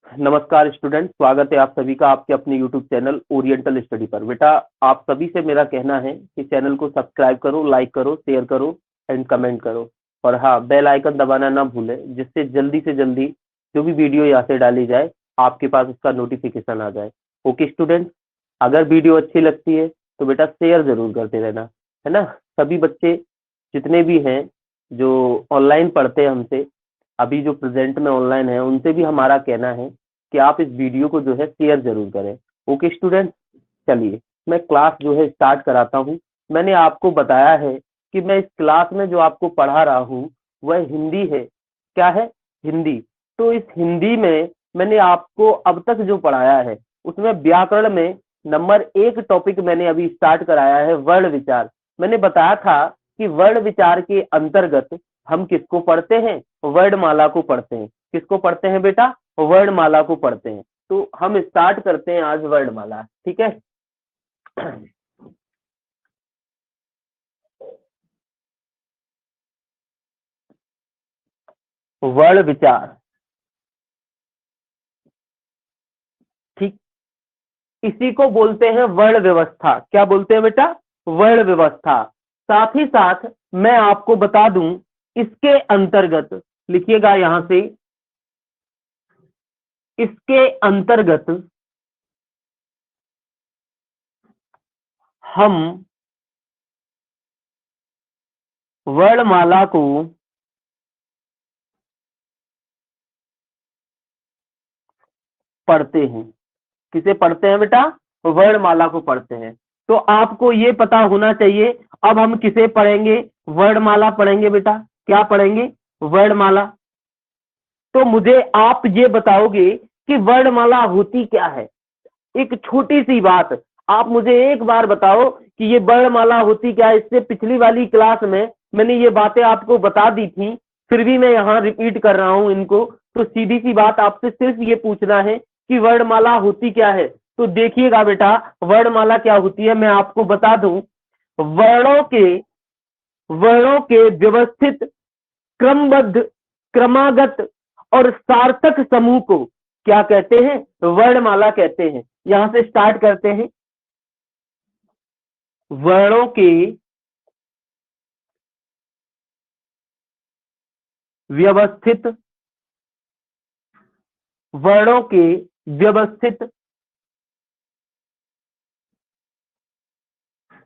नमस्कार स्टूडेंट, स्वागत है आप सभी का आपके अपने यूट्यूब चैनल ओरिएंटल स्टडी पर। बेटा, आप सभी से मेरा कहना है कि चैनल को सब्सक्राइब करो, लाइक करो, शेयर करो एंड कमेंट करो। और हाँ, बेल आइकन दबाना ना भूलें, जिससे जल्दी से जल्दी जो भी वीडियो यहाँ से डाली जाए आपके पास उसका नोटिफिकेशन आ जाए। ओके स्टूडेंट, अगर वीडियो अच्छी लगती है तो बेटा शेयर जरूर करते रहना, है ना। सभी बच्चे जितने भी हैं जो ऑनलाइन पढ़ते हैं हमसे, अभी जो प्रेजेंट में ऑनलाइन है, उनसे भी हमारा कहना है कि आप इस वीडियो को जो है शेयर जरूर करें। ओके स्टूडेंट, चलिए मैं क्लास जो है स्टार्ट कराता हूँ। मैंने आपको बताया है कि मैं इस क्लास में जो आपको पढ़ा रहा हूँ वह हिंदी है। क्या है? हिंदी। तो इस हिंदी में मैंने आपको अब तक जो पढ़ाया है उसमें व्याकरण में नंबर 1 टॉपिक मैंने अभी स्टार्ट कराया है, वर्ण विचार। मैंने बताया था कि वर्ण विचार के अंतर्गत हम किसको पढ़ते हैं? वर्णमाला को पढ़ते हैं। किसको पढ़ते हैं बेटा? वर्णमाला को पढ़ते हैं। तो हम स्टार्ट करते हैं आज वर्णमाला, ठीक है। वर्ण विचार, ठीक, इसी को बोलते हैं वर्ण व्यवस्था। क्या बोलते हैं बेटा? वर्ण व्यवस्था। साथ ही साथ मैं आपको बता दूं, इसके अंतर्गत लिखिएगा यहां से, इसके अंतर्गत हम वर्णमाला को पढ़ते हैं। किसे पढ़ते हैं बेटा? वर्णमाला को पढ़ते हैं। तो आपको ये पता होना चाहिए, अब हम किसे पढ़ेंगे? वर्णमाला पढ़ेंगे बेटा। क्या पढ़ेंगे? वर्णमाला। तो मुझे आप ये बताओगे कि वर्णमाला होती क्या है? एक छोटी सी बात आप मुझे एक बार बताओ कि ये वर्णमाला होती क्या है। इससे पिछली वाली क्लास में मैंने ये बातें आपको बता दी थी, फिर भी मैं यहाँ रिपीट कर रहा हूं इनको। तो सीधी सी बात आपसे सिर्फ ये पूछना है कि वर्णमाला होती क्या है। तो देखिएगा बेटा, वर्णमाला क्या होती है मैं आपको बता दूं। वर्णों के व्यवस्थित, क्रमबद्ध, क्रमागत और सार्थक समूह को क्या कहते हैं? वर्णमाला कहते हैं। यहां से स्टार्ट करते हैं। वर्णों के व्यवस्थित, वर्णों के व्यवस्थित,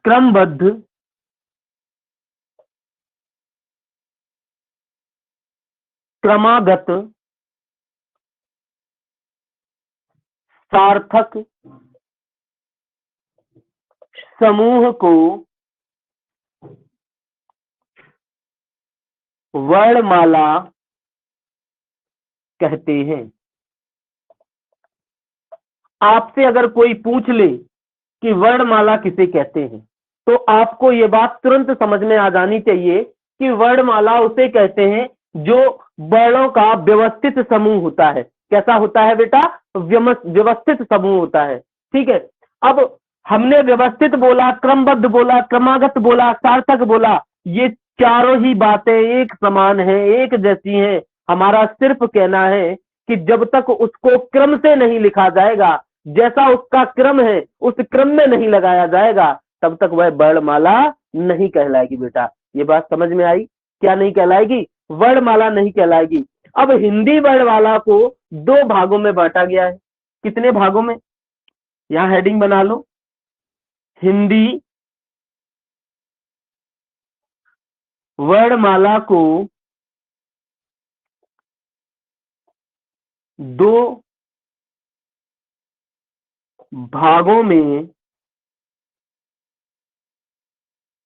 क्रमबद्ध, क्रमागत, सार्थक समूह को वर्णमाला कहते हैं। आपसे अगर कोई पूछ ले कि वर्णमाला किसे कहते हैं, तो आपको ये बात तुरंत समझ में आ जानी चाहिए कि वर्णमाला उसे कहते हैं जो वर्णों का व्यवस्थित समूह होता है। कैसा होता है बेटा? व्यवस्थित समूह होता है, ठीक है। अब हमने व्यवस्थित बोला, क्रमबद्ध बोला, क्रमागत बोला, सार्थक बोला, ये चारों ही बातें एक समान है, एक जैसी हैं। हमारा सिर्फ कहना है कि जब तक उसको क्रम से नहीं लिखा जाएगा, जैसा उसका क्रम है उस क्रम में नहीं लगाया जाएगा, तब तक वह वर्णमाला नहीं कहलाएगी बेटा। ये बात समझ में आई? क्या नहीं कहलाएगी? वर्णमाला नहीं कहलाएगी। अब हिंदी वर्णमाला को 2 भागों में बांटा गया है। कितने भागों में? यहां हेडिंग बना लो, हिंदी वर्णमाला को 2 भागों में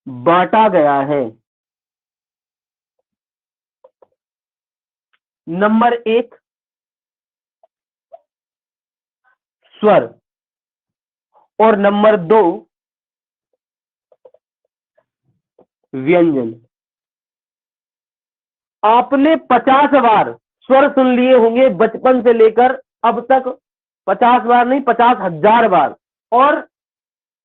बांटा गया है। नंबर 1 स्वर और नंबर 2 व्यंजन। आपने 50 बार स्वर सुन लिए होंगे बचपन से लेकर अब तक। 50 बार नहीं, 50,000 बार। और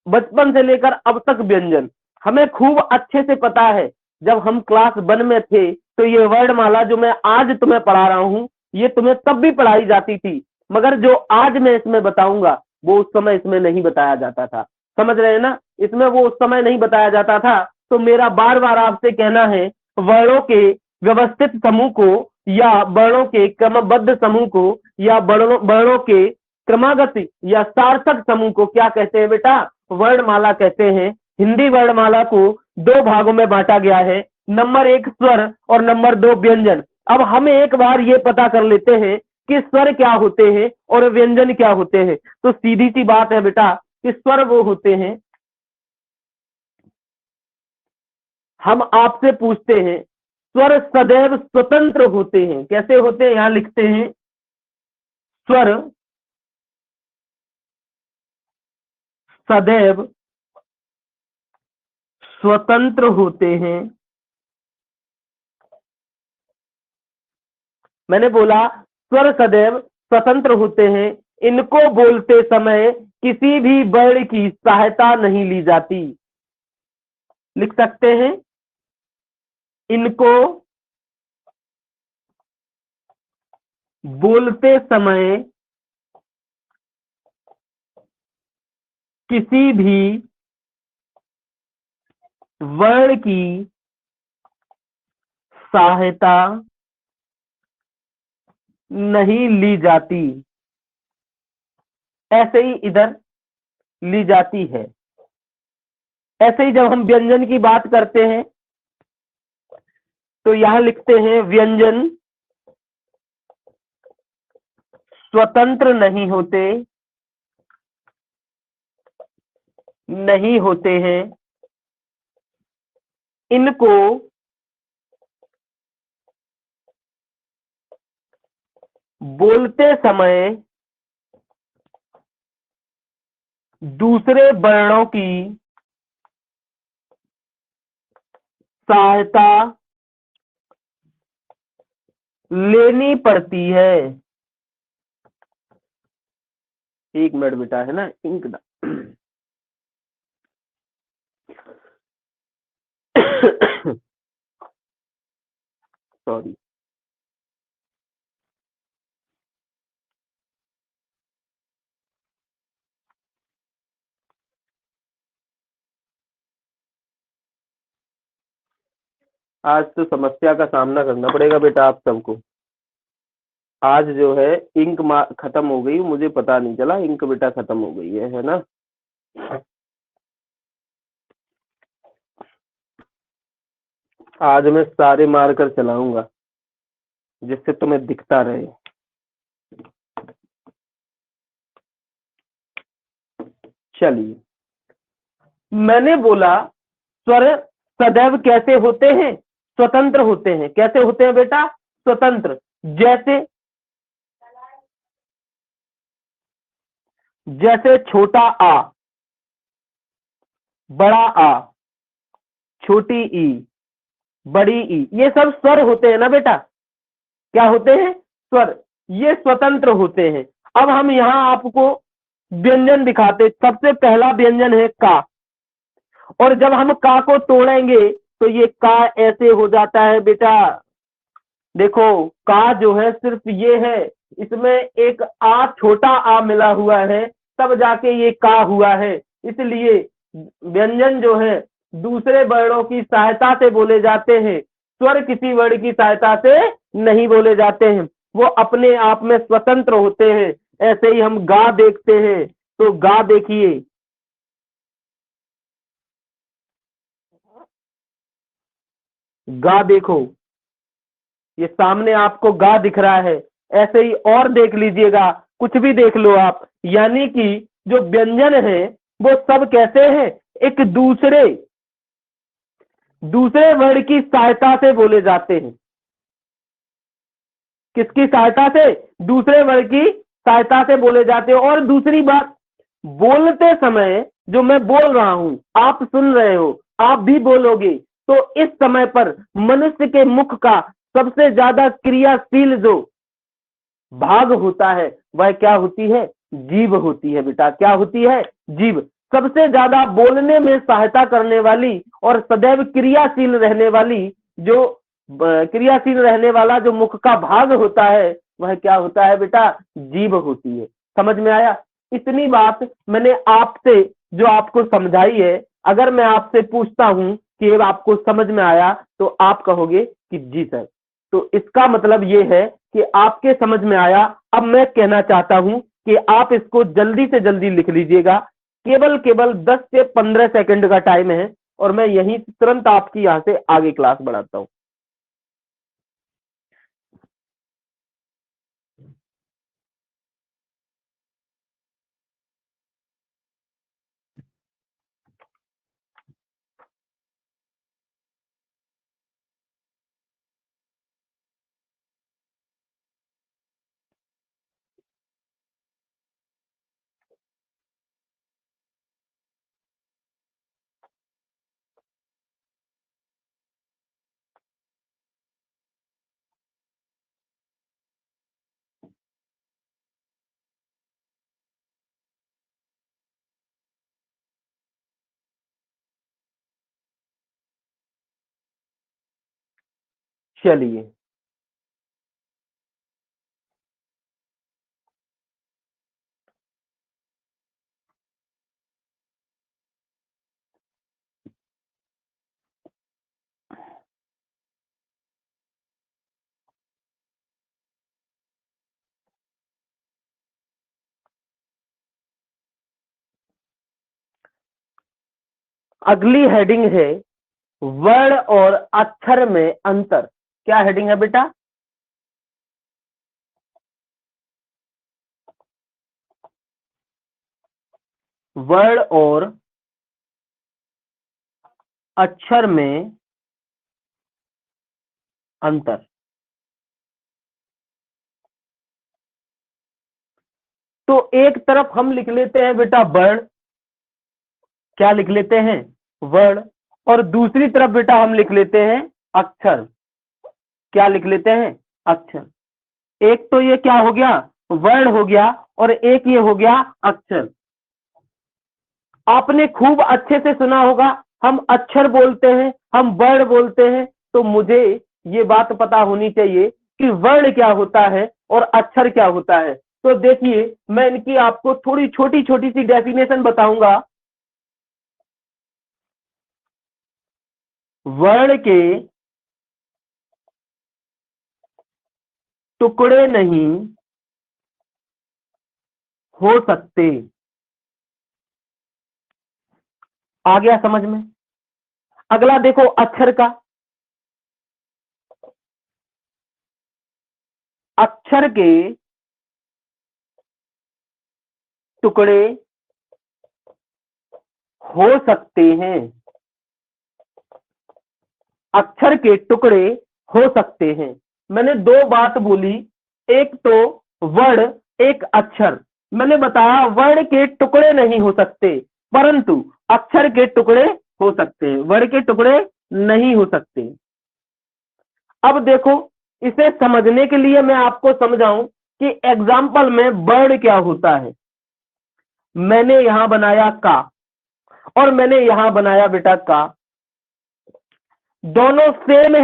बचपन से लेकर अब तक व्यंजन हमें खूब अच्छे से पता है। जब हम क्लास 1 में थे तो ये वर्णमाला जो मैं आज तुम्हें पढ़ा रहा हूं, ये तुम्हें तब भी पढ़ाई जाती थी। मगर जो आज मैं इसमें बताऊंगा वो उस समय इसमें नहीं बताया जाता था। समझ रहे हैं ना, इसमें वो उस समय नहीं बताया जाता था। तो मेरा बार बार आपसे कहना है, वर्णों के व्यवस्थित समूह को या वर्णों के क्रमबद्ध समूह को या वर्णों के क्रमागत या सार्थक समूह को क्या कहते हैं बेटा? वर्णमाला कहते हैं। हिंदी वर्णमाला को दो भागों में बांटा गया है, नंबर 1 स्वर और नंबर 2 व्यंजन। अब हम एक बार ये पता कर लेते हैं कि स्वर क्या होते हैं और व्यंजन क्या होते हैं। तो सीधी सी बात है बेटा कि स्वर वो होते हैं, हम आपसे पूछते हैं, स्वर सदैव स्वतंत्र होते हैं। कैसे होते हैं? यहां लिखते हैं, स्वर सदैव स्वतंत्र होते हैं। मैंने बोला स्वर सदैव स्वतंत्र होते हैं, इनको बोलते समय किसी भी वर्ण की सहायता नहीं ली जाती। लिख सकते हैं, इनको बोलते समय किसी भी वर्ण की सहायता नहीं ली जाती। ऐसे ही इधर ली जाती है। ऐसे ही जब हम व्यंजन की बात करते हैं तो यहां लिखते हैं, व्यंजन स्वतंत्र नहीं होते हैं, इनको बोलते समय दूसरे वर्णों की सहायता लेनी पड़ती है। एक मिनट बेटा, है ना, इंक ना सॉरी। आज तो समस्या का सामना करना पड़ेगा बेटा आप सबको। आज जो है इंक खत्म हो गई, मुझे पता नहीं चला, इंक बेटा खत्म हो गई है ना। आज मैं सारे मार्कर चलाऊंगा जिससे तुम्हें दिखता रहे। चलिए, मैंने बोला स्वर सदैव कैसे होते हैं? स्वतंत्र होते हैं। कैसे होते हैं बेटा? स्वतंत्र। जैसे छोटा आ, बड़ा आ, छोटी ई, बड़ी ई, ये सब स्वर होते हैं ना बेटा। क्या होते हैं? स्वर। ये स्वतंत्र होते हैं। अब हम यहां आपको व्यंजन दिखाते। सबसे पहला व्यंजन है का, और जब हम का को तोड़ेंगे तो ये का ऐसे हो जाता है बेटा। देखो, का जो है सिर्फ ये है, इसमें एक आ, छोटा आ मिला हुआ है, तब जाके ये का हुआ है। इसलिए व्यंजन जो है दूसरे वर्णों की सहायता से बोले जाते हैं, स्वर किसी वर्ण की सहायता से नहीं बोले जाते हैं, वो अपने आप में स्वतंत्र होते हैं। ऐसे ही हम गा देखते हैं, तो गा देखिए, गा देखो, ये सामने आपको गा दिख रहा है। ऐसे ही और देख लीजिएगा, कुछ भी देख लो आप। यानी कि जो व्यंजन है वो सब कैसे हैं? एक दूसरे वर्ण की सहायता से बोले जाते हैं। किसकी सहायता से? दूसरे वर्ण की सहायता से बोले जाते हैं। और दूसरी बात, बोलते समय जो मैं बोल रहा हूं, आप सुन रहे हो, आप भी बोलोगे, तो इस समय पर मनुष्य के मुख का सबसे ज्यादा क्रियाशील जो भाग होता है वह क्या होती है? जीभ होती है बेटा। क्या होती है? जीभ। सबसे ज्यादा बोलने में सहायता करने वाली और सदैव क्रियाशील रहने वाला जो मुख का भाग होता है वह क्या होता है बेटा? जीभ होती है। समझ में आया? इतनी बात मैंने आपसे जो आपको समझाई है, अगर मैं आपसे पूछता हूं कि ये आपको समझ में आया, तो आप कहोगे कि जी सर। तो इसका मतलब ये है कि आपके समझ में आया। अब मैं कहना चाहता हूं कि आप इसको जल्दी से जल्दी लिख लीजिएगा। केवल केवल 10 से 15 सेकंड का टाइम है और मैं यहीं तुरंत आपकी यहां से आगे क्लास बढ़ाता हूं। चलिए, अगली हेडिंग है वर्ण और अक्षर में अंतर। क्या हेडिंग है बेटा? वर्ण और अक्षर में अंतर। तो एक तरफ हम लिख लेते हैं बेटा वर्ण। क्या लिख लेते हैं? वर्ण। और दूसरी तरफ बेटा हम लिख लेते हैं अक्षर। क्या लिख लेते हैं? अक्षर। एक तो ये क्या हो गया? वर्ण हो गया, और एक ये हो गया अक्षर। आपने खूब अच्छे से सुना होगा, हम अक्षर बोलते हैं, हम वर्ण बोलते हैं। तो मुझे ये बात पता होनी चाहिए कि वर्ण क्या होता है और अक्षर क्या होता है। तो देखिए, मैं इनकी आपको थोड़ी छोटी छोटी सी डेफिनेशन बताऊंगा। वर्ण के टुकड़े नहीं हो सकते। आ गया समझ में? अगला देखो अक्षर का। अक्षर के टुकड़े हो सकते हैं। अक्षर के टुकड़े हो सकते हैं। मैंने दो बात बोली, एक तो वर्ण, एक अक्षर। मैंने बताया वर्ण के टुकड़े नहीं हो सकते, परंतु अक्षर के टुकड़े हो सकते हैं, वर्ण के टुकड़े नहीं हो सकते। अब देखो, इसे समझने के लिए मैं आपको समझाऊं कि एग्जाम्पल में वर्ण क्या होता है। मैंने यहां बनाया का और मैंने यहां बनाया बेटा का। दोनों सेम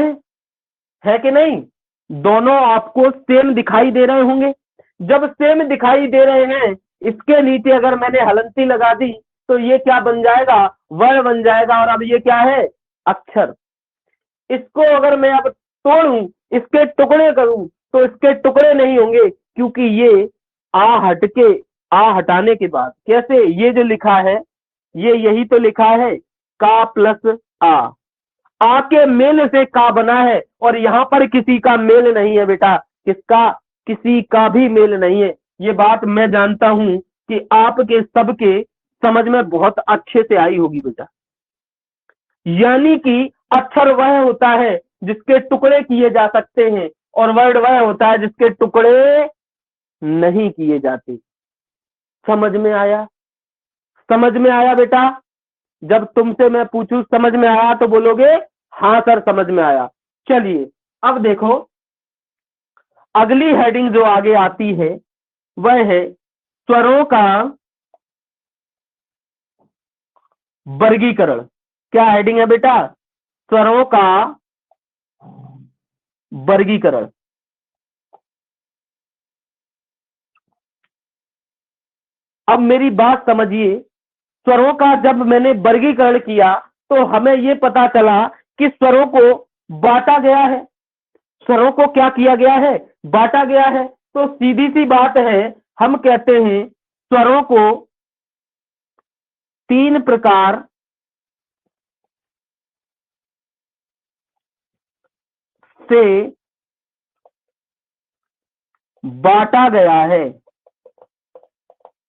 है कि नहीं? दोनों आपको सेम दिखाई दे रहे होंगे। जब सेम दिखाई दे रहे हैं, इसके नीचे अगर मैंने हलंती लगा दी, तो ये क्या बन जाएगा? वर्ण बन जाएगा। और अब ये क्या है? अक्षर। इसको अगर मैं अब तोड़ूं, इसके टुकड़े करूं, तो इसके टुकड़े नहीं होंगे, क्योंकि ये आ हटाने के बाद कैसे ये जो लिखा है, ये यही तो लिखा है, का प्लस आ। आ के मेल से का बना है, और यहां पर किसी का मेल नहीं है बेटा। किसका? किसी का भी मेल नहीं है। ये बात मैं जानता हूं कि आपके सबके समझ में बहुत अच्छे से आई होगी बेटा। यानी कि अक्षर वह होता है जिसके टुकड़े किए जा सकते हैं, और वर्ण वह होता है जिसके टुकड़े नहीं किए जाते। समझ में आया? समझ में आया बेटा? जब तुमसे मैं पूछूं समझ में आया, तो बोलोगे हाँ सर समझ में आया। चलिए, अब देखो, अगली हेडिंग जो आगे आती है वह है स्वरों का वर्गीकरण। क्या हेडिंग है बेटा? स्वरों का वर्गीकरण। अब मेरी बात समझिए, स्वरों का जब मैंने वर्गीकरण किया तो हमें यह पता चला कि स्वरों को बांटा गया है। स्वरों को क्या किया गया है? बांटा गया है। तो सीधी सी बात है, हम कहते हैं स्वरों को तीन प्रकार से बांटा गया है।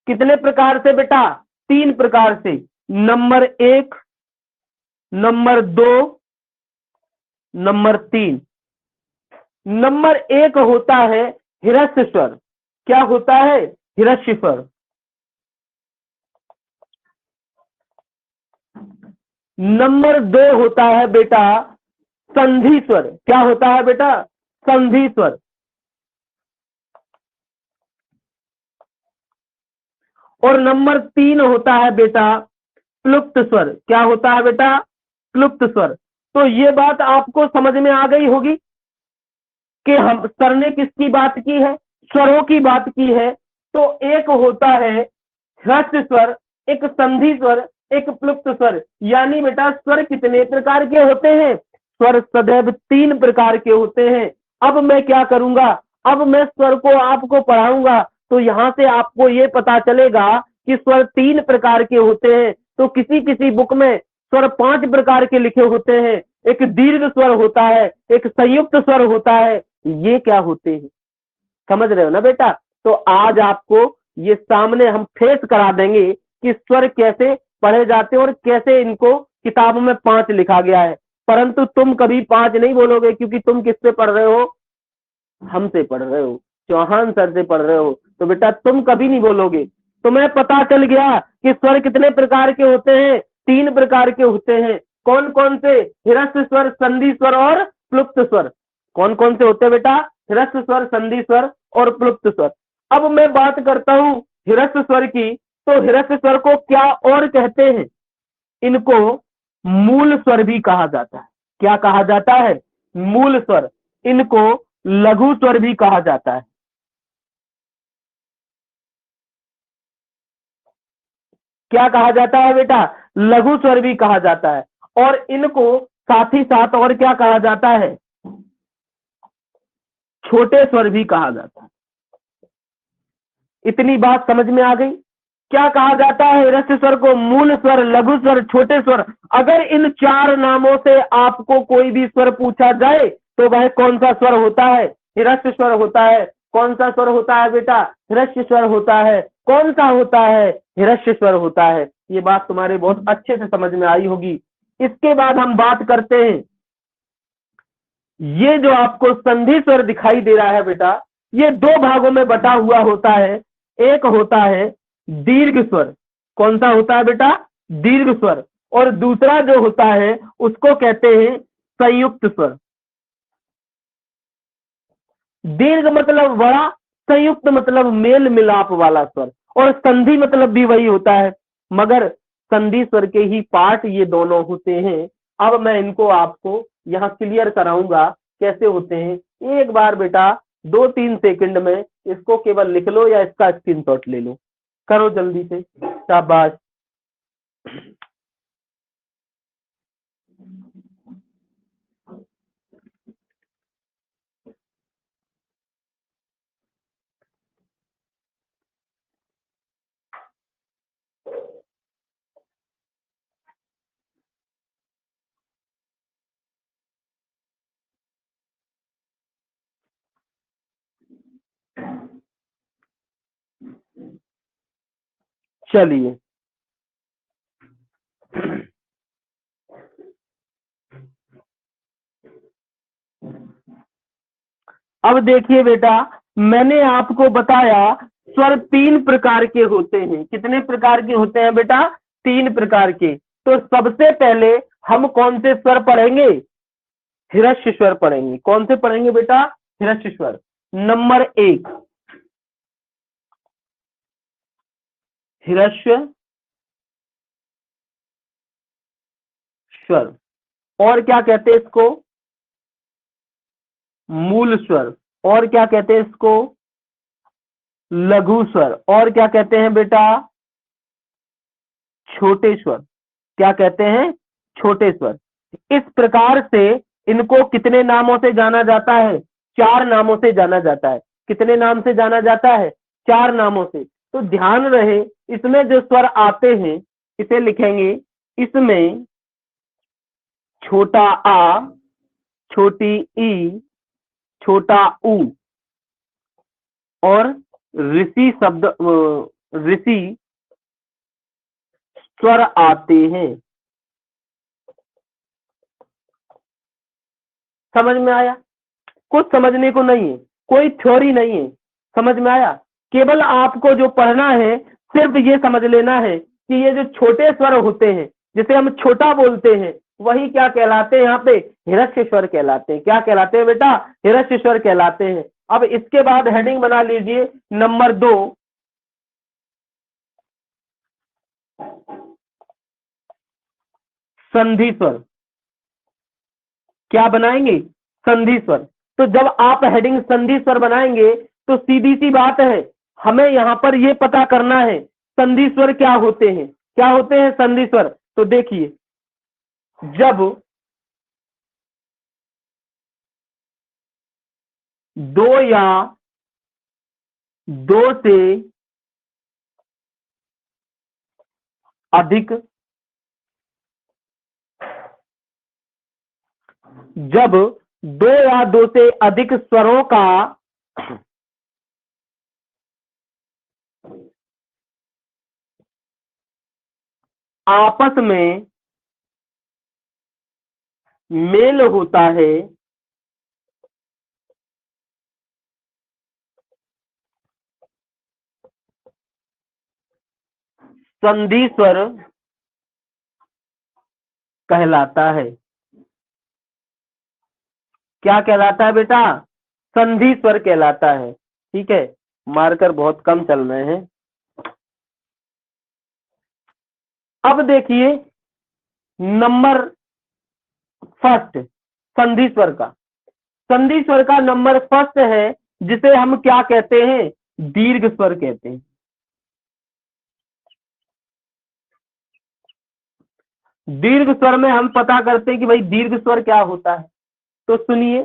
कितने प्रकार से बेटा? तीन प्रकार से। Number 1, number 2, number 3। नंबर 1 होता है हिरस्य स्वर। क्या होता है? हिरस्य स्वर। नंबर 2 होता है बेटा संधि स्वर। क्या होता है बेटा? संधि स्वर। और नंबर 3 होता है बेटा प्लुप्त स्वर। क्या होता है बेटा? प्लुप्त स्वर। तो ये बात आपको समझ में आ गई होगी कि हम सर ने किसकी बात की है? स्वरों की बात की है। तो एक होता है ह्रस्व स्वर, एक संधि स्वर, एक प्लुप्त स्वर। यानी बेटा स्वर कितने प्रकार के होते हैं? स्वर सदैव 3 प्रकार के होते हैं। अब मैं क्या करूंगा? अब मैं स्वर को आपको पढ़ाऊंगा तो यहां से आपको ये पता चलेगा कि स्वर 3 प्रकार के होते हैं। तो किसी किसी बुक में स्वर 5 प्रकार के लिखे होते हैं। एक दीर्घ स्वर होता है, एक संयुक्त स्वर होता है। ये क्या होते हैं? समझ रहे हो ना बेटा? तो आज आपको ये सामने हम फेस करा देंगे कि स्वर कैसे पढ़े जाते हैं और कैसे इनको किताब में 5 लिखा गया है। परंतु तुम कभी 5 नहीं बोलोगे, क्योंकि तुम किससे पढ़ रहे हो? हमसे पढ़ रहे हो, चौहान सर से पढ़ रहे हो। तो बेटा तुम कभी नहीं बोलोगे। तुम्हें पता चल गया कि स्वर कितने प्रकार के होते हैं? 3 प्रकार के होते हैं। कौन कौन से? हिरस्य स्वर, संधि स्वर और प्लुप्त स्वर। कौन कौन से होते हैं बेटा? हिरस्य स्वर, संधि स्वर और प्लुप्त स्वर। अब मैं बात करता हूं हिरस्य स्वर की। तो हिरस्य स्वर को क्या और कहते हैं? इनको मूल स्वर भी कहा जाता है। क्या कहा जाता है? मूल स्वर। इनको लघु स्वर भी कहा जाता है। क्या कहा जाता है बेटा? लघु स्वर भी कहा जाता है। और इनको साथ ही साथ और क्या कहा जाता है? छोटे स्वर भी कहा जाता है। इतनी बात समझ में आ गई? क्या कहा जाता है रस्य स्वर को? मूल स्वर, लघु स्वर, छोटे स्वर। अगर इन 4 नामों से आपको कोई भी स्वर पूछा जाए तो वह कौन सा स्वर होता है? हिरस्य स्वर होता है। कौन सा स्वर होता है बेटा? हिरस्य स्वर होता है। कौन सा होता है? हिरस्य स्वर होता है। ये बात तुम्हारे बहुत अच्छे से समझ में आई होगी। इसके बाद हम बात करते हैं, ये जो आपको संधि स्वर दिखाई दे रहा है बेटा, ये 2 भागों में बटा हुआ होता है। एक होता है दीर्घ स्वर। कौन सा होता है बेटा? दीर्घ स्वर। और दूसरा जो होता है उसको कहते हैं संयुक्त स्वर। दीर्घ मतलब बड़ा, संयुक्त मतलब मेल मिलाप वाला स्वर, और संधि मतलब भी वही होता है। मगर संधि स्वर के ही पार्ट ये दोनों होते हैं। अब मैं इनको आपको यहाँ क्लियर कराऊंगा कैसे होते हैं। एक बार बेटा 2-3 सेकंड में इसको केवल लिख लो या इसका स्क्रीनशॉट ले लो। करो जल्दी से, शाबाश। चलिए, अब देखिए बेटा, मैंने आपको बताया स्वर 3 प्रकार के होते हैं। कितने प्रकार के होते हैं बेटा? 3 प्रकार के। तो सबसे पहले हम कौन से स्वर पढ़ेंगे? हिरस्य स्वर पढ़ेंगे। कौन से पढ़ेंगे बेटा? हिरस्य स्वर। नंबर 1 हिरस्य स्वर। और क्या कहते हैं इसको? मूल स्वर। और क्या कहते हैं इसको? लघु स्वर। और क्या कहते हैं बेटा? छोटे स्वर। क्या कहते हैं? छोटे स्वर। इस प्रकार से इनको कितने नामों से जाना जाता है? 4 नामों से जाना जाता है। कितने नाम से जाना जाता है? 4 नामों से। तो ध्यान रहे, इसमें जो स्वर आते हैं इसे लिखेंगे, इसमें छोटा आ, छोटी ई, छोटा ऊ और ऋषि शब्द ऋषि स्वर आते हैं। समझ में आया? कुछ समझने को नहीं है, कोई थ्योरी नहीं है। समझ में आया? केवल आपको जो पढ़ना है सिर्फ ये समझ लेना है कि ये जो छोटे स्वर होते हैं, जिसे हम छोटा बोलते हैं, वही क्या कहलाते हैं? यहाँ पे हिरस्य स्वर कहलाते हैं। क्या कहलाते हैं बेटा? हिरस्य स्वर कहलाते हैं। अब इसके बाद हेडिंग बना लीजिए नंबर 2, संधि स्वर। क्या बनाएंगे? संधि स्वर। तो जब आप हेडिंग संधि स्वर बनाएंगे तो सीधी सी बात है, हमें यहां पर यह पता करना है संधि स्वर क्या होते हैं। क्या होते हैं संधि स्वर? तो देखिए, जब दो या दो से अधिक जब दो या दो से अधिक स्वरों का आपस में मेल होता है, संधि स्वर कहलाता है। क्या कहलाता है बेटा? संधि स्वर कहलाता है। ठीक है, मार्कर बहुत कम चल रहे हैं। अब देखिए नंबर फर्स्ट संधि स्वर का। संधि स्वर का नंबर फर्स्ट है, जिसे हम क्या कहते हैं? दीर्घ स्वर कहते हैं। दीर्घ स्वर में हम पता करते हैं कि भाई दीर्घ स्वर क्या होता है। तो सुनिए,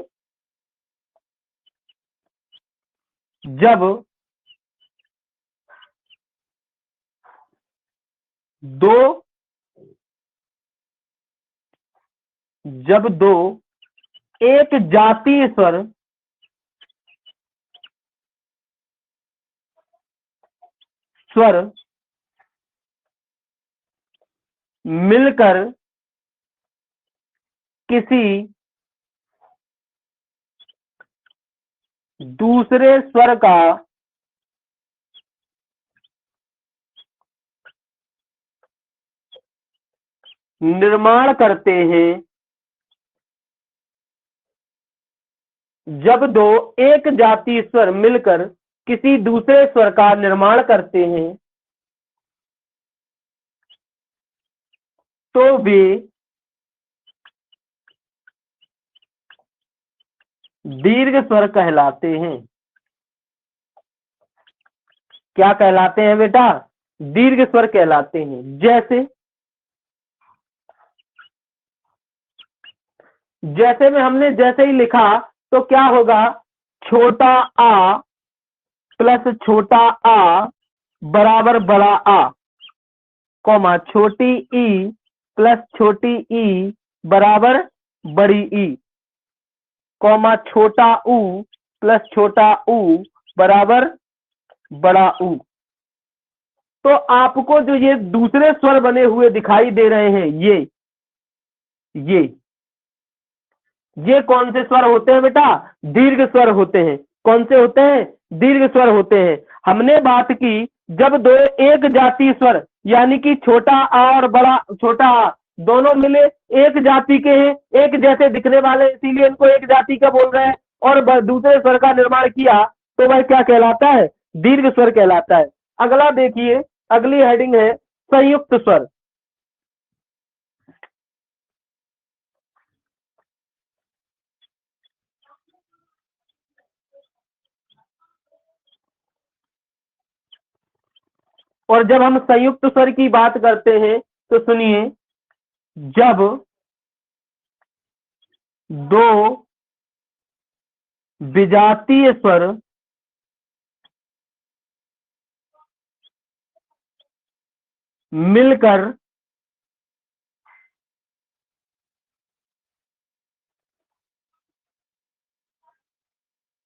जब दो जब दो एक जातीय स्वर स्वर मिलकर किसी दूसरे स्वर का निर्माण करते हैं, जब दो एक जातीय स्वर मिलकर किसी दूसरे स्वर का निर्माण करते हैं, तो वे दीर्घ स्वर कहलाते हैं। क्या कहलाते हैं बेटा? दीर्घ स्वर कहलाते हैं। जैसे जैसे में हमने जैसे ही लिखा तो क्या होगा? छोटा आ प्लस छोटा आ बराबर बड़ा आ, कॉमा छोटी ई प्लस छोटी ई बराबर बड़ी ई, कॉमा छोटा ऊ प्लस छोटा ऊ बराबर बड़ा ऊ। तो आपको जो ये दूसरे स्वर बने हुए दिखाई दे रहे हैं, ये ये कौन से स्वर होते हैं बेटा? दीर्घ स्वर होते हैं। कौन से होते हैं? दीर्घ स्वर होते हैं। हमने बात की जब दो एक जातीय स्वर यानी कि छोटा आ और बड़ा छोटा आ दोनों मिले एक जाति के हैं, एक जैसे दिखने वाले, इसीलिए इनको एक जाति का बोल रहे हैं, और दूसरे स्वर का निर्माण किया तो वह क्या कहलाता है? दीर्घ स्वर कहलाता है। अगला देखिए, अगली हेडिंग है संयुक्त स्वर। और जब हम संयुक्त स्वर की बात करते हैं तो सुनिए, जब दो विजातीय स्वर मिलकर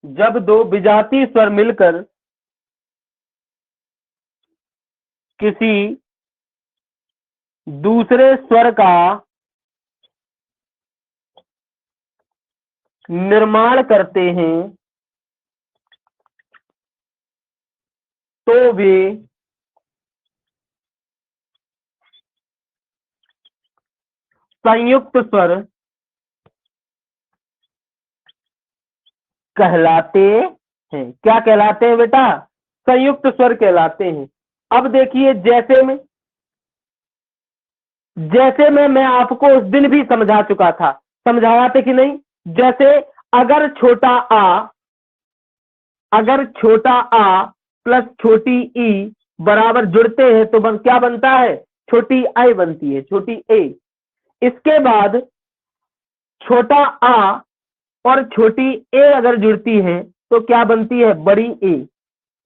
जब दो विजातीय स्वर मिलकर किसी दूसरे स्वर का निर्माण करते हैं तो वे संयुक्त स्वर कहलाते हैं। क्या कहलाते हैं बेटा? संयुक्त स्वर कहलाते हैं। अब देखिए, जैसे मैं आपको उस दिन भी समझा चुका था, समझाया था कि नहीं? जैसे अगर छोटा आ प्लस छोटी ई बराबर जुड़ते हैं तो क्या बनता है? छोटी आई बनती है, छोटी ए। इसके बाद छोटा आ और छोटी ए अगर जुड़ती है तो क्या बनती है? बड़ी ए।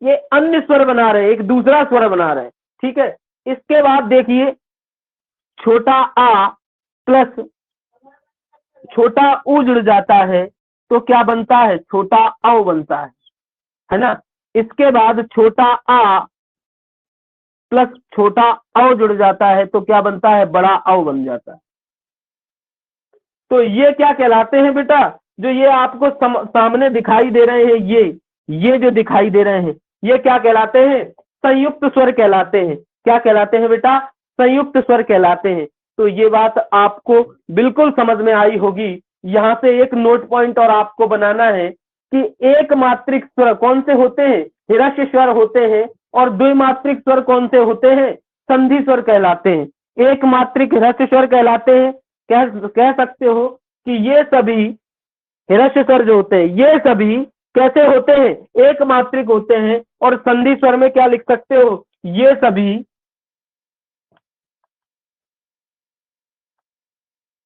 ये अन्य स्वर बना रहे हैं, एक दूसरा स्वर बना रहे हैं, ठीक है। इसके बाद देखिए, छोटा आ प्लस छोटा ऊ जुड़ जाता है तो क्या बनता है? छोटा औ बनता है ना। इसके बाद छोटा आ प्लस छोटा औ जुड़ जाता है तो क्या बनता है? बड़ा औ बन जाता है। तो ये क्या कहलाते हैं बेटा? जो ये आपको सामने दिखाई दे रहे हैं, ये जो दिखाई दे रहे हैं, ये क्या कहलाते हैं? संयुक्त स्वर कहलाते हैं। क्या कहलाते हैं बेटा? संयुक्त स्वर कहलाते हैं। तो ये बात आपको बिल्कुल समझ में आई होगी। यहाँ से एक नोट पॉइंट और आपको बनाना है कि एक मात्रिक स्वर कौन से होते हैं? हिरस्य स्वर होते हैं। और द्विमात्रिक स्वर कौन से होते हैं? संधि स्वर कहलाते हैं। एक मात्रिक हिरस्य स्वर कहलाते हैं। कह सकते हो कि ये सभी हिरस्य स्वर जो होते हैं, ये सभी कैसे होते हैं? एक मात्रिक होते हैं। और संधि स्वर में क्या लिख सकते हो? ये सभी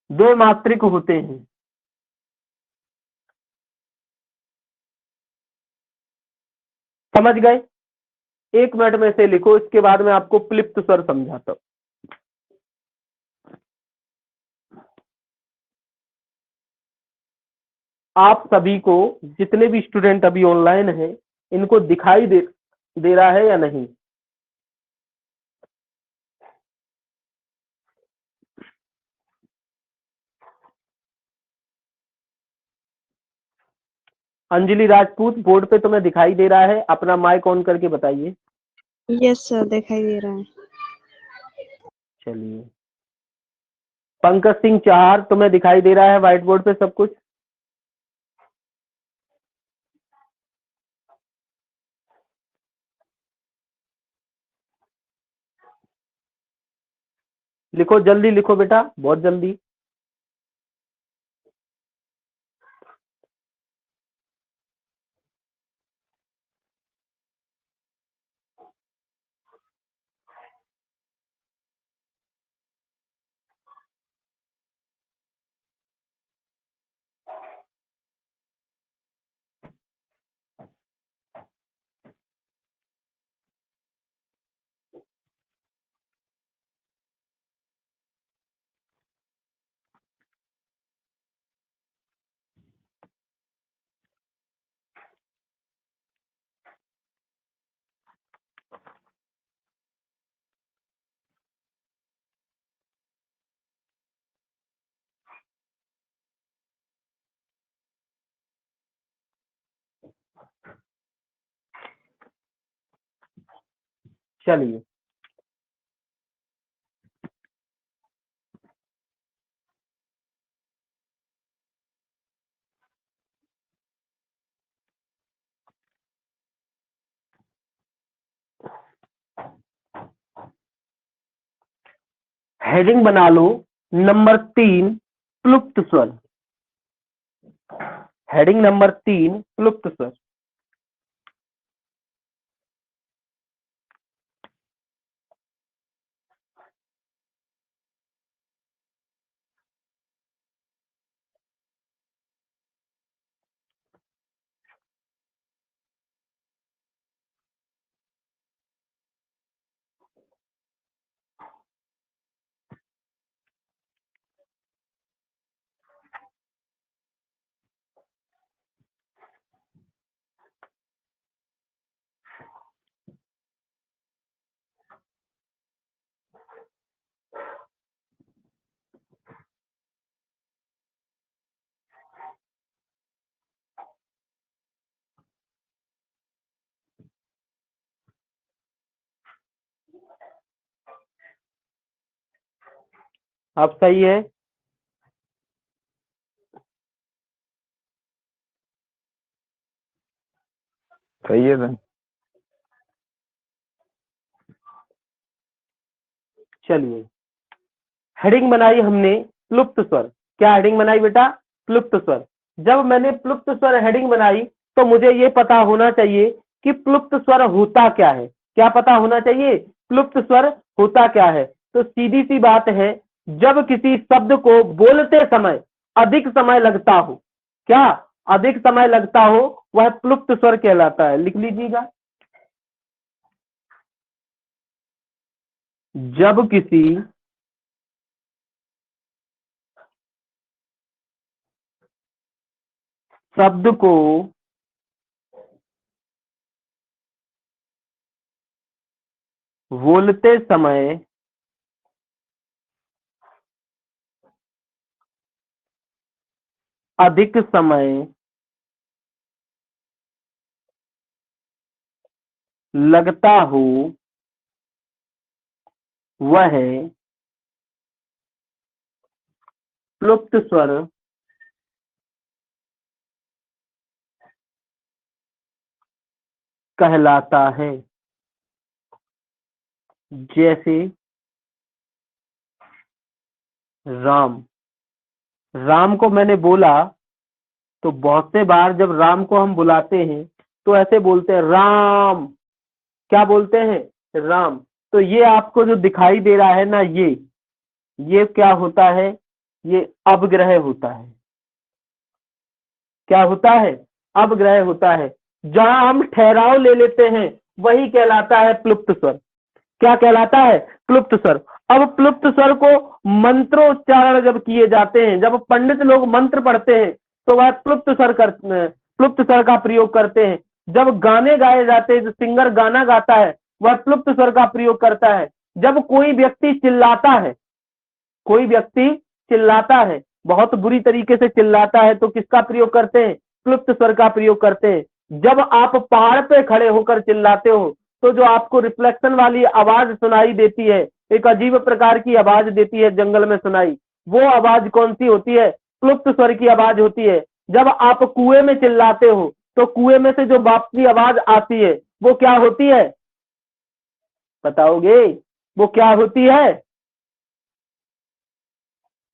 दो मात्रिक होते हैं। समझ गए? एक मिनट में से लिखो, इसके बाद मैं आपको प्लिप्त स्वर समझाता हूं। आप सभी को, जितने भी स्टूडेंट अभी ऑनलाइन हैं, इनको दिखाई दे रहा है या नहीं? अंजलि राजपूत, बोर्ड पे तुम्हें दिखाई दे रहा है? अपना माइक ऑन करके बताइए। यस सर, दिखाई दे रहा है। चलिए, पंकज सिंह चाहर, तुम्हें दिखाई दे रहा है व्हाइट बोर्ड पे सब कुछ? लिखो, जल्दी लिखो बेटा, बहुत जल्दी। चलिए, हेडिंग बना लो, नंबर 3, प्लुप्त स्वर। हेडिंग नंबर 3, प्लुप्त स्वर। अब सही है? सही है सर। चलिए, हेडिंग बनाई हमने प्लुप्त स्वर। क्या हेडिंग बनाई बेटा? प्लुप्त स्वर। जब मैंने प्लुप्त स्वर हेडिंग बनाई तो मुझे ये पता होना चाहिए कि प्लुप्त स्वर होता क्या है। क्या पता होना चाहिए? प्लुप्त स्वर होता क्या है। तो सीधी सी बात है, जब किसी शब्द को बोलते समय अधिक समय लगता हो, क्या अधिक समय लगता हो, वह प्लुप्त स्वर कहलाता है। लिख लीजिएगा, जब किसी शब्द को बोलते समय अधिक समय लगता हो, वह प्लुप्त स्वर कहलाता है। जैसे राम, राम को मैंने बोला तो बहुत से बार जब राम को हम बुलाते हैं तो ऐसे बोलते हैं राम। क्या बोलते हैं? राम। तो ये आपको जो दिखाई दे रहा है ना, ये क्या होता है? ये अपग्रह होता है। क्या होता है? अपग्रह होता है। जहां हम ठहराव ले लेते हैं वही कहलाता है प्लुप्त स्वर। क्या कहलाता है? प्लुप्त स्वर। अब प्लुप्त स्वर को मंत्रोच्चारण जब किए जाते हैं, जब पंडित लोग मंत्र पढ़ते हैं तो वह प्लुप्त स्वर का प्रयोग करते हैं। जब गाने गाए जाते हैं, जो सिंगर गाना गाता है वह प्लुप्त स्वर का प्रयोग करता है। जब कोई व्यक्ति चिल्लाता है, कोई व्यक्ति चिल्लाता है, बहुत बुरी तरीके से चिल्लाता है, तो किसका प्रयोग करते हैं? प्लुप्त स्वर का प्रयोग करते हैं। जब आप पहाड़ पे खड़े होकर चिल्लाते हो तो जो आपको रिफ्लेक्शन वाली आवाज सुनाई देती है, एक अजीब प्रकार की आवाज देती है जंगल में सुनाई, वो आवाज कौन सी होती है? प्लुप्त स्वर की आवाज होती है। जब आप कुएं में चिल्लाते हो तो कुएं में से जो वापसी आवाज आती है वो क्या होती है? बताओगे? वो क्या होती है?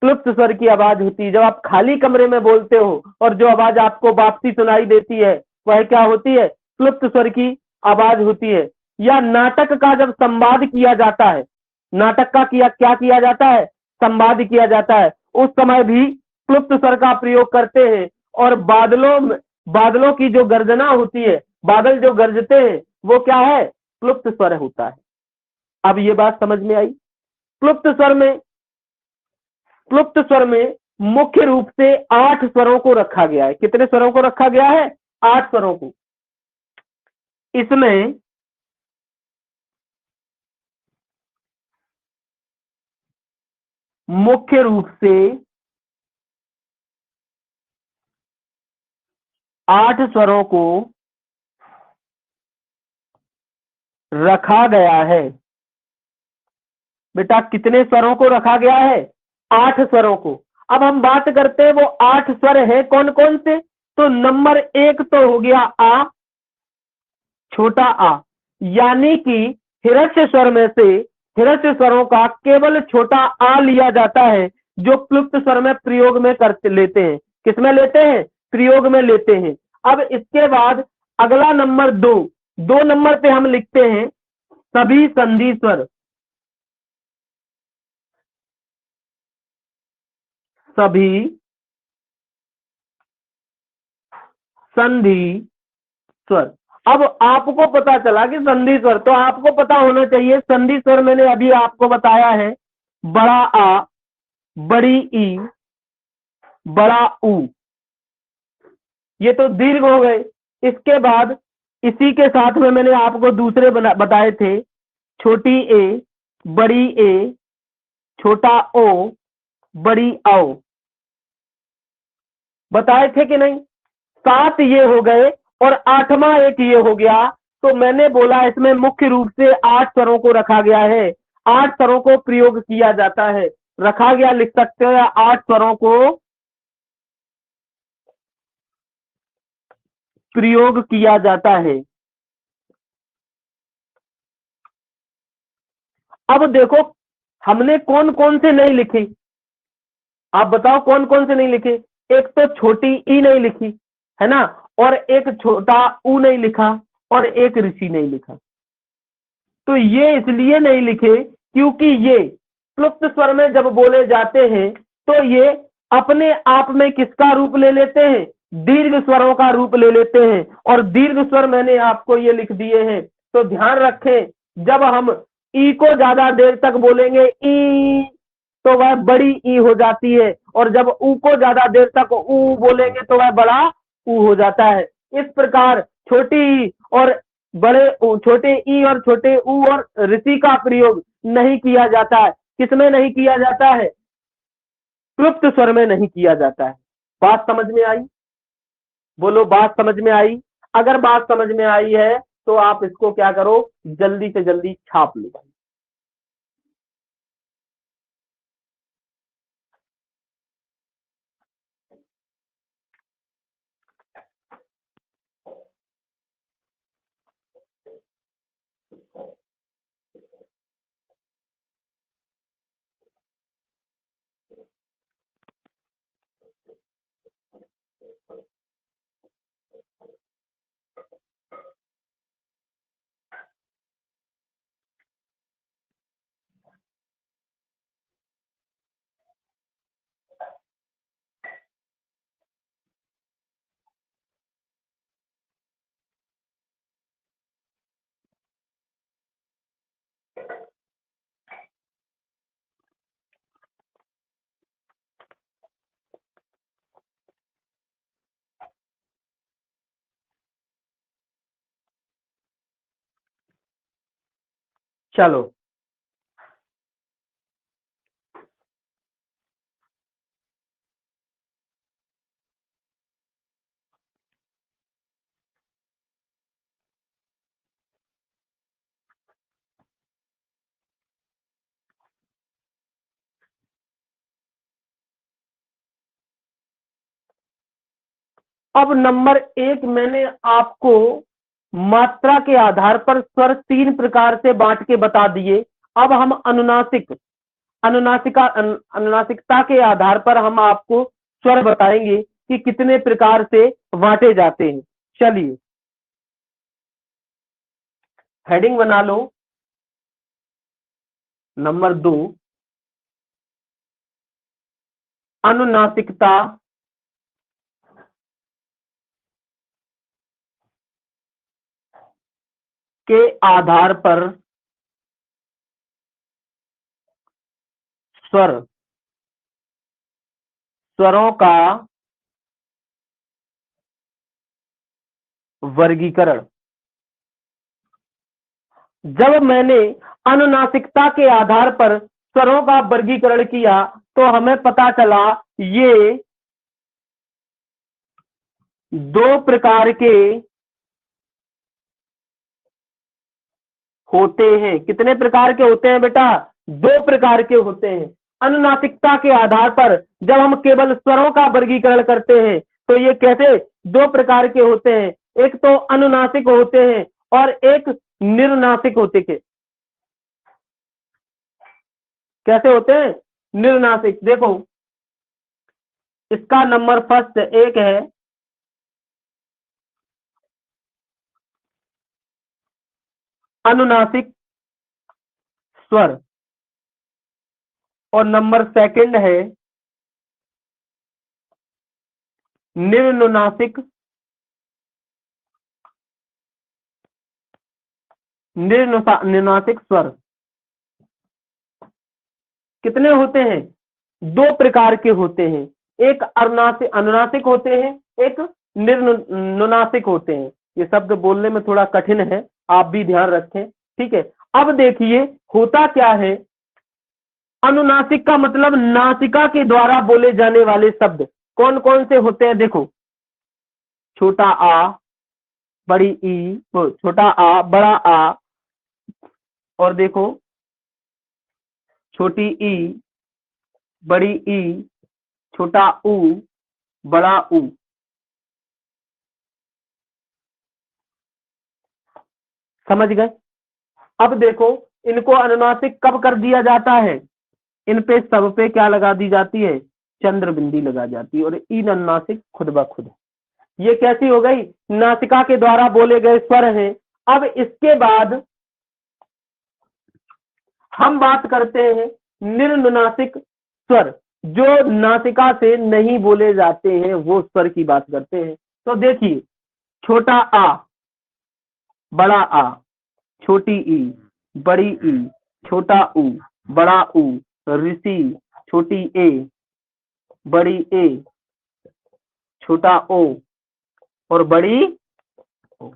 प्लुप्त स्वर की आवाज होती है। जब आप खाली कमरे में बोलते हो और जो आवाज आपको वापसी सुनाई देती है वह क्या होती है? प्लुप्त स्वर की आवाज होती है। या नाटक का जब संवाद किया जाता है, नाटक का क्या किया जाता है? संवाद किया जाता है, उस समय भी प्लुप्त स्वर का प्रयोग करते हैं। और बादलों की जो गर्जना होती है, बादल जो गरजते हैं, वो क्या है? प्लुप्त स्वर होता है। अब ये बात समझ में आई? प्लुप्त स्वर में प्लुप्त स्वर में मुख्य रूप से 8 स्वरों को रखा गया है। कितने स्वरों को रखा गया है? 8 स्वरों को। इसमें मुख्य रूप से 8 स्वरों को रखा गया है। बेटा कितने स्वरों को रखा गया है? 8 स्वरों को। अब हम बात करते हैं वो 8 स्वर है कौन कौन से। तो नंबर 1 तो हो गया आ, छोटा आ, यानी कि हिरस्य स्वर में से हिरस्य स्वरों का केवल छोटा आ लिया जाता है, जो प्लुप्त स्वर में प्रयोग में करते लेते हैं। किसमें लेते हैं? प्रयोग में लेते हैं। अब इसके बाद अगला नंबर 2 नंबर पे हम लिखते हैं सभी संधि स्वर। सभी संधि स्वर। अब आपको पता चला कि संधि स्वर, तो आपको पता होना चाहिए संधि स्वर मैंने अभी आपको बताया है, बड़ा आ, बड़ी ई, बड़ा ऊ। ये तो दीर्घ हो गए। इसके बाद इसी के साथ में मैंने आपको दूसरे बताए थे, छोटी ए, बड़ी ए, छोटा ओ, बड़ी औ। बताए थे कि नहीं? 7 ये हो गए और 8वां एक ये हो गया। तो मैंने बोला इसमें मुख्य रूप से 8 स्वरों को रखा गया है, 8 स्वरों को प्रयोग किया जाता है। रखा गया लिख सकते हो, या 8 स्वरों को प्रयोग किया जाता है। अब देखो हमने कौन कौन से नहीं लिखे, आप बताओ कौन कौन से नहीं लिखे। एक तो छोटी ई नहीं लिखी है ना, और एक छोटा ऊ नहीं लिखा, और एक ऋषि नहीं लिखा। तो ये इसलिए नहीं लिखे क्योंकि ये क्लुप्त स्वर में जब बोले जाते हैं तो ये अपने आप में किसका रूप ले लेते हैं, दीर्घ स्वरों का रूप ले लेते हैं। और दीर्घ स्वर मैंने आपको ये लिख दिए हैं, तो ध्यान रखें जब हम ई को ज्यादा देर तक बोलेंगे ई, तो वह बड़ी ई हो जाती है, और जब ऊ को ज्यादा देर तक ऊ बोलेंगे तो वह बड़ा ऊ हो जाता है। इस प्रकार छोटी ई और बड़े छोटे ई और छोटे ऊ और ऋषि का प्रयोग नहीं किया जाता है। किसमें नहीं किया जाता है, क्लुप्त स्वर में नहीं किया जाता है। बात समझ में आई, बोलो बात समझ में आई। अगर बात समझ में आई है तो आप इसको क्या करो, जल्दी से जल्दी छाप लो। चलो अब नंबर 1 मैंने आपको मात्रा के आधार पर स्वर 3 प्रकार से बांट के बता दिए। अब हम अनुनासिकता के आधार पर हम आपको स्वर बताएंगे कि कितने प्रकार से बांटे जाते हैं। चलिए हेडिंग बना लो। नंबर 2, अनुनासिकता के आधार पर स्वरों का वर्गीकरण। जब मैंने अनुनासिकता के आधार पर स्वरों का वर्गीकरण किया तो हमें पता चला ये 2 प्रकार के होते हैं। कितने प्रकार के होते हैं बेटा, 2 प्रकार के होते हैं। अनुनासिकता के आधार पर जब हम केवल स्वरों का वर्गीकरण करते हैं तो ये कैसे 2 प्रकार के होते हैं, एक तो अनुनासिक होते हैं और एक निर्नासिक होते हैं। कैसे होते हैं, निर्नासिक। देखो इसका नंबर फर्स्ट 1 है अनुनासिक स्वर, और नंबर 2 है निर्नुनासिक निर्नुनासिक स्वर। कितने होते हैं, 2 प्रकार के होते हैं, एक अनुनासिक होते हैं, एक निर्नुनासिक होते हैं। ये शब्द बोलने में थोड़ा कठिन है, आप भी ध्यान रखें, ठीक है। अब देखिए होता क्या है, अनुनासिक का मतलब नासिका के द्वारा बोले जाने वाले शब्द कौन कौन से होते हैं। देखो छोटा आ, बड़ी ई, छोटा आ, बड़ा आ, और देखो छोटी ई, बड़ी ई, छोटा ऊ, बड़ा ऊ। समझ गए? अब देखो, इनको अनुनासिक कब कर दिया जाता है? इन पे सब पे क्या लगा दी जाती है? चंद्र बिंदी लगा जाती है, और इन अनुनासिक खुद ब खुद। ये कैसी हो गई? नासिका के द्वारा बोले गए स्वर हैं। अब इसके बाद हम बात करते हैं निर्नुनासिक स्वर, जो नासिका से नहीं बोले जाते हैं, वो स्वर की बात करते हैं। तो देखिए, छोटा आ, बड़ा आ, छोटी ई, बड़ी ई, छोटा ऊ, बड़ा ऊ, ऋषि, छोटी ए, बड़ी ए, छोटा ओ और बड़ी ओ।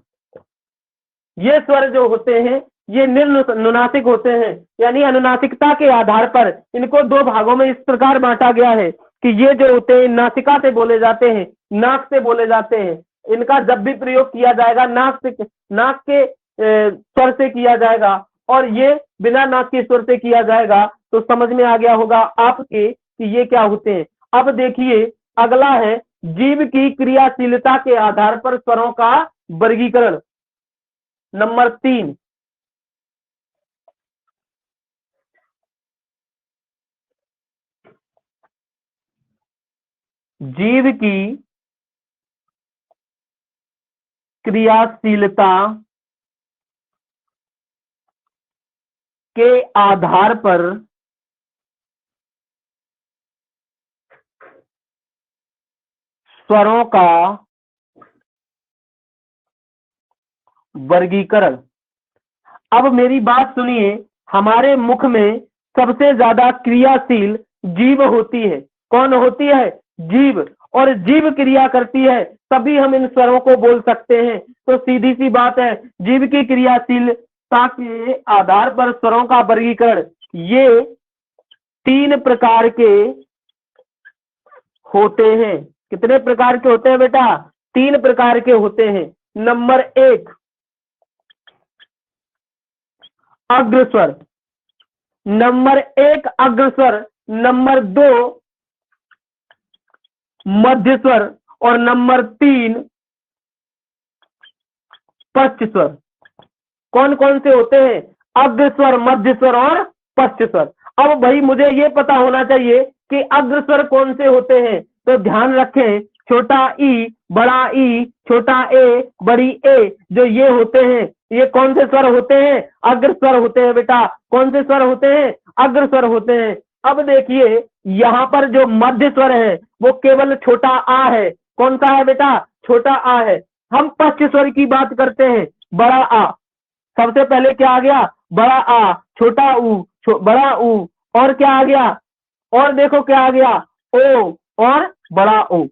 ये स्वर जो होते हैं ये निर्नुनासिक होते हैं, यानी अनुनासिकता के आधार पर इनको दो भागों में इस प्रकार बांटा गया है कि ये जो होते हैं नासिका से बोले जाते हैं, नाक से बोले जाते हैं। इनका जब भी प्रयोग किया जाएगा नाक के स्वर से किया जाएगा, और ये बिना नाक के स्वर से किया जाएगा। तो समझ में आ गया होगा आपके कि ये क्या होते हैं। अब देखिए, अगला है जीव की क्रियाशीलता के आधार पर स्वरों का वर्गीकरण। नंबर 3, जीव की क्रियाशीलता के आधार पर स्वरों का वर्गीकरण। अब मेरी बात सुनिए, हमारे मुख में सबसे ज्यादा क्रियाशील जीभ होती है। कौन होती है? जीभ। और जीभ क्रिया करती है तभी हम इन स्वरों को बोल सकते हैं। तो सीधी सी बात है, जीभ की क्रियाशीलता के आधार पर स्वरों का वर्गीकरण ये 3 प्रकार के होते हैं। कितने प्रकार के होते हैं बेटा? 3 प्रकार के होते हैं। नंबर 1, अग्रस्वर। नंबर 1 अग्रस्वर, नंबर 2 मध्यस्वर, और नंबर 3 पश्चस्वर। कौन कौन से होते हैं? अग्रस्वर, मध्यस्वर और पश्चस्वर। अब भाई मुझे ये पता होना चाहिए कि अग्रस्वर कौन से होते हैं। तो ध्यान रखें, छोटा ई, बड़ा ई, छोटा ए, बड़ी ए, जो ये होते हैं, ये कौन से स्वर होते हैं? अग्रस्वर होते हैं बेटा। कौन से स्वर होते हैं? अग्रस्वर होते हैं। अब देखिए, यहाँ पर जो मध्य स्वर है वो केवल छोटा आ है। कौन सा है बेटा? छोटा आ है। हम पश्चस्वर की बात करते हैं, बड़ा आ। सबसे पहले क्या आ गया? बड़ा आ, छोटा ऊ, बड़ा ऊ, और क्या आ गया? और देखो क्या आ गया? ओ और बड़ा ओ।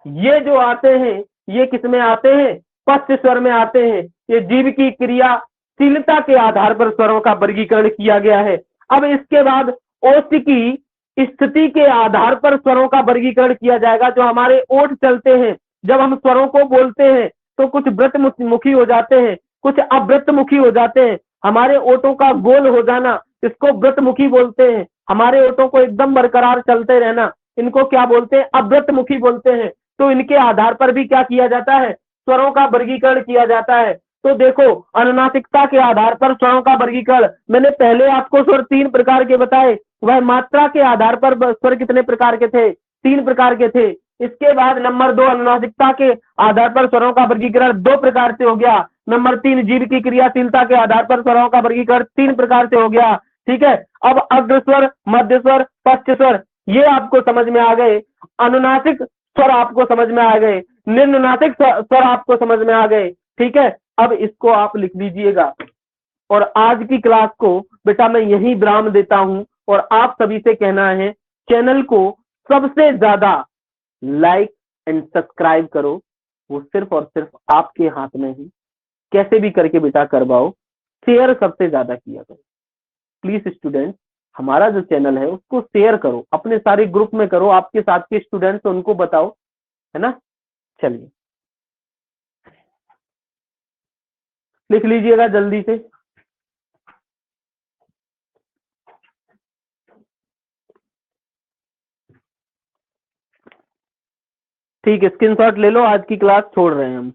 ये जो आते हैं ये किस में आते हैं? पश्च स्वर में आते हैं। ये जीव की क्रियाशीलता के आधार पर स्वरों का वर्गीकरण किया गया है। अब इसके बाद ओष्ठ की स्थिति के आधार पर स्वरों का वर्गीकरण किया जाएगा। जो हमारे ओठ चलते हैं, जब हम स्वरों को बोलते हैं तो कुछ व्रत मुखी हो जाते हैं, कुछ अव्रत मुखी हो जाते हैं। हमारे ओठों का गोल हो जाना, इसको व्रत मुखी बोलते हैं। हमारे ओठों को एकदम बरकरार चलते रहना, इनको क्या बोलते हैं? अव्रत मुखी बोलते हैं। तो इनके आधार पर भी क्या किया जाता है? स्वरों का वर्गीकरण किया जाता है। तो देखो, अनुनासिकता के आधार पर स्वरों का वर्गीकरण, मैंने पहले आपको स्वर 3 प्रकार के बताए, वह मात्रा के आधार पर स्वर कितने प्रकार के थे? 3 प्रकार के थे। इसके बाद नंबर 2, अनुनासिकता के आधार पर स्वरों का वर्गीकरण 2 प्रकार से हो गया। नंबर 3, जीव की क्रियाशीलता के आधार पर स्वरों का वर्गीकरण 3 प्रकार से हो गया। ठीक है। अब अग्रस्वर, मध्यस्वर, पश्चस्वर ये आपको समझ में आ गए। अनुनासिक स्वर आपको समझ में आ गए, निम्नासिक स्वर आपको समझ में आ गए। ठीक है। अब इसको आप लिख लीजिएगा, और आज की क्लास को बेटा मैं यही विराम देता हूं। और आप सभी से कहना है, चैनल को सबसे ज्यादा लाइक एंड सब्सक्राइब करो। वो सिर्फ और सिर्फ आपके हाथ में ही, कैसे भी करके बेटा करवाओ। शेयर सबसे ज्यादा किया करो प्लीज स्टूडेंट। हमारा जो चैनल है उसको शेयर करो, अपने सारे ग्रुप में करो, आपके साथ के स्टूडेंट्स उनको बताओ, है ना। चलिए लिख लीजिएगा जल्दी से। ठीक है, स्क्रीनशॉट ले लो, आज की क्लास छोड़ रहे हैं हम।